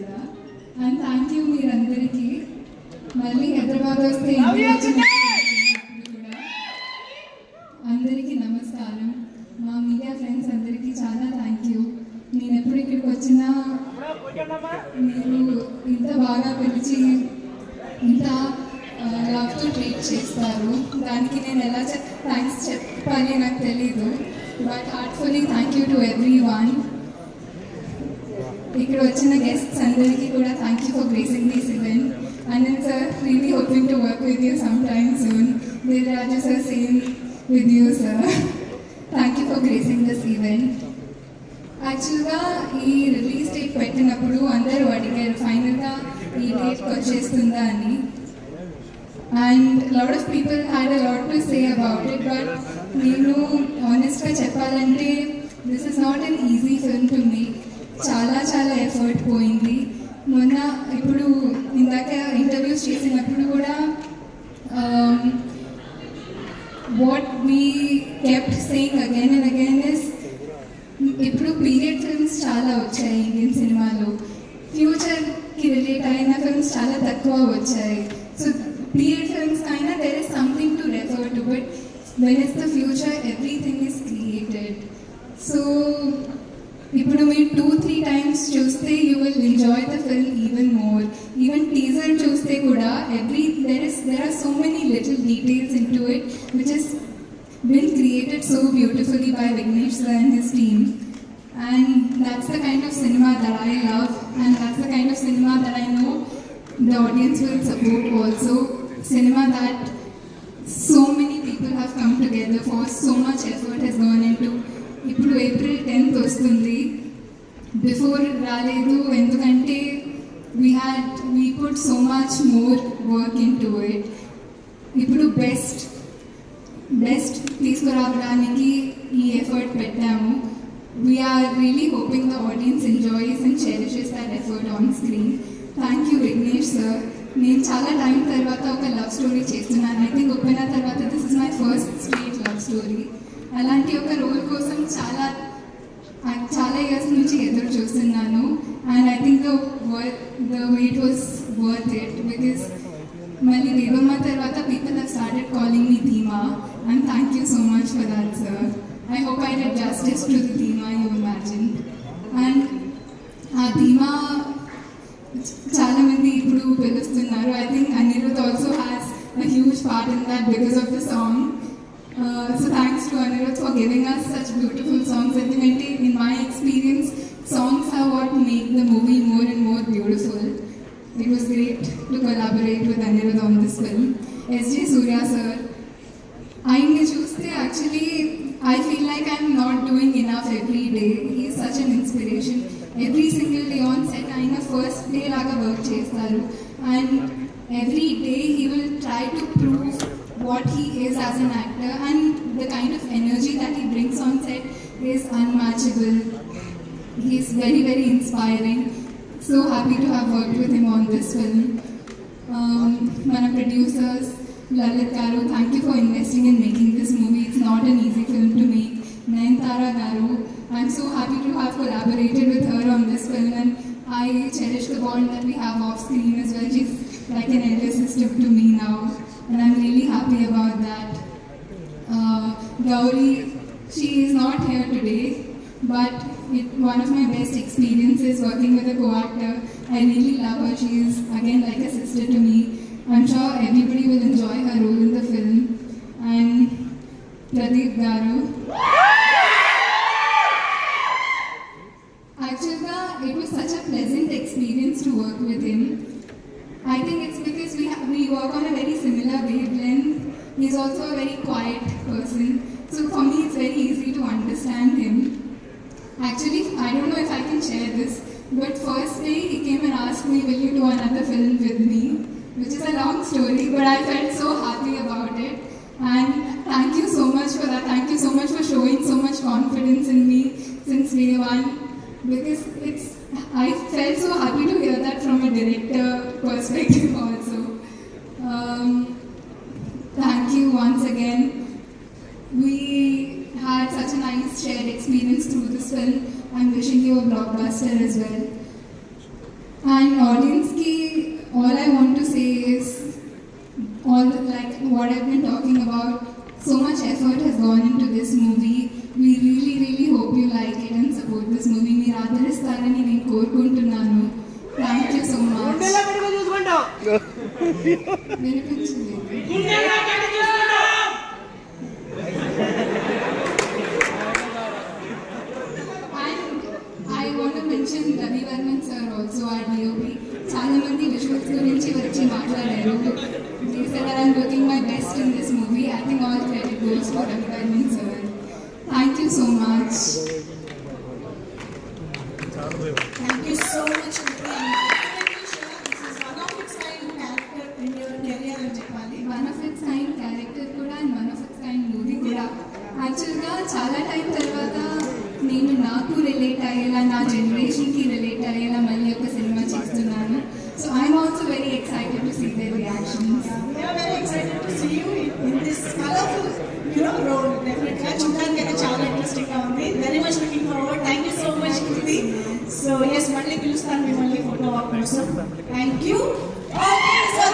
కూడా. And thank you మీరందరికీ. మళ్ళీ హైదరాబాద్ వస్తే కూడా అందరికీ నమస్కారం. మా మీడియా ఫ్రెండ్స్ అందరికీ చాలా థ్యాంక్ యూ. నేను ఎప్పుడు ఇక్కడికి వచ్చినా మీరు ఇంత బాగా పిలిచి ఇంత లవ్తో ట్రీట్ చేస్తారు. దానికి నేను ఎలా థ్యాంక్స్ చెప్పాలి నాకు తెలీదు. But heartfully thank you to every one. ఇక్కడ వచ్చిన గెస్ట్స్ అందరికీ కూడా thank you for gracing this event. And it's really hoping to work with you some time soon. Viraj sir, same with you sir. Thank you for gracing this event. యాక్చువల్గా ఈ release date పెట్టినప్పుడు అందరూ అడిగారు ఫైనల్గా ఈ డేట్కి వచ్చేస్తుందా అని. And lot of people had a lot to say about it. But నేను ఆనెస్ట్గా చెప్పాలంటే this is not an easy film to make. చాలా చాలా ఎఫర్ట్ పోయింది. మొన్న ఇప్పుడు ఇందాక ఇంటర్వ్యూస్ చేసినప్పుడు కూడా what we kept saying again and again is ఇప్పుడు పీరియడ్ ఫిల్మ్స్ చాలా వచ్చాయి ఇండియన్ సినిమాలో. ఫ్యూచర్కి రిలేట్ అయిన ఫిల్మ్స్ చాలా తక్కువ వచ్చాయి. సో పీరియడ్ ఫిల్మ్స్ అయినా there is something to refer to. But when is the future everything is created. So ఇప్పుడు మీరు 2-3 times చూస్తే you will enjoy the film even more. Even teaser చూస్తే కూడా there are so many little details into it which has been created so beautifully by Vignesh sir and his team. And that's the kind of cinema that I love, and that's the kind of cinema that I know the audience will support also. Cinema that so many people have come together for, so much effort has gone into. ఇప్పుడు April 10th వస్తుంది. Before రాలేదు ఎందుకంటే we put so much more work into it. ఇప్పుడు best తీసుకురావడానికి ఈ effort పెట్టాము. We're really hoping the audience enjoys and cherishes that effort on screen. Thank you Vignesh sir. నేను చాలా టైం తర్వాత ఒక లవ్ స్టోరీ చేస్తున్నాను. ఐ థింక్ ఓపెన్ అయిన తర్వాత this is my first straight love story. అలాంటి ఒక రోల్ కోసం చాలా ఇయర్స్ నుంచి ఎదురు చూస్తున్నాను. And I think the wait was worth it. Because మళ్ళీ దేవమ్మ తర్వాత పీపుల్ హ్యావ్ స్టార్టెడ్ కాలింగ్ మీ ధీమా. And thank you so much for that sir. I hope I did justice to the ధీమా యూ ఇమాజిన్. అండ్ ఆ ధీమా చాలా మంది ఇప్పుడు పిలుస్తున్నారు. I think Anirudh also has a huge part in that because of the song. So thanks to Anirudh for giving us such beautiful songs. Ultimately, in my experience, songs are what make the movie more and more beautiful. It was great to collaborate with Anirudh on this film. S.J. Surya sir, ఆయన్ని చూస్తే actually I feel like I'm not doing enough every day. He is such an inspiration. Every single day on set, ఆయన first day లాగా work చేస్తారు. And every day he will try to prove what he is as an actor, and the kind of energy that he brings on set is unmatchable. He is very, very inspiring. So happy to have worked with him on this film. Mana producers, Lalit Garu, thank you for investing in making this movie. It's not an easy film to make. Nayanthara Garu, I'm so happy to have collaborated with her on this film, and I cherish the bond that we have off screen as well. She's like an elder sister to me now, and I'm really happy about that. Gauri, she is not here today, but one of my best experiences working with a co-actor. I really love her. She is again like a sister to me. I'm sure everybody will enjoy her role in the film. And Pradeep Garu. Actually, it was such a pleasant experience to work with him. I think it's because we work on a very similar wavelength. He's also a very quiet person. So for me, it's very easy to understand him. Actually, I don't know if I can share this, but first day he came and asked me, will you do another film with me? Which is a long story, but I felt so happy about it. And thank you so much for that. Thank you so much for showing so much confidence in me since day one. Because I felt so happy to hear that from a director perspective also. Thank you once again. We had such a nice shared experience through this film. I'm wishing you a blockbuster as well. And audience ki, all I want to say is, all the, like what I've been talking about, so much effort has gone into this movie. We really hope you like it and support this movie. మీరు ఆదరిస్తారని నేను కోరుకుంటున్నాను. Thank you so much. వినిపించింది. I want to mention Ravi Varman sir also, our DOP. చాలా మంది visuals గురించి వచ్చి మాట్లాడారు. They said that I'm looking my best in this movie. I think all credit goes to Ravi Varman sir. Thank you so much. Thank you so much. This is one of its kind character in your career అని చెప్పాలి. One of its kind character కూడా and one of its kind movie కూడా. యాక్చువల్గా చాలా time తర్వాత నేను నాకు relate అయ్యేలా, నా జనరేషన్కి రిలేట్ అయ్యేలా మళ్ళీ ఒక సినిమా చేస్తున్నాను. So I'm also very excited to see their reactions. We are very excited to see you in this colorful, role. Definitely చూడడానికి అయితే చాలా ఇంట్రెస్టింగ్ గా ఉంది. Very much looking forward. Thank you so much, Kriti. So yes, మళ్ళీ పిలుస్తాను మిమ్మల్ని photo walk కోసం. Thank you. Okay, so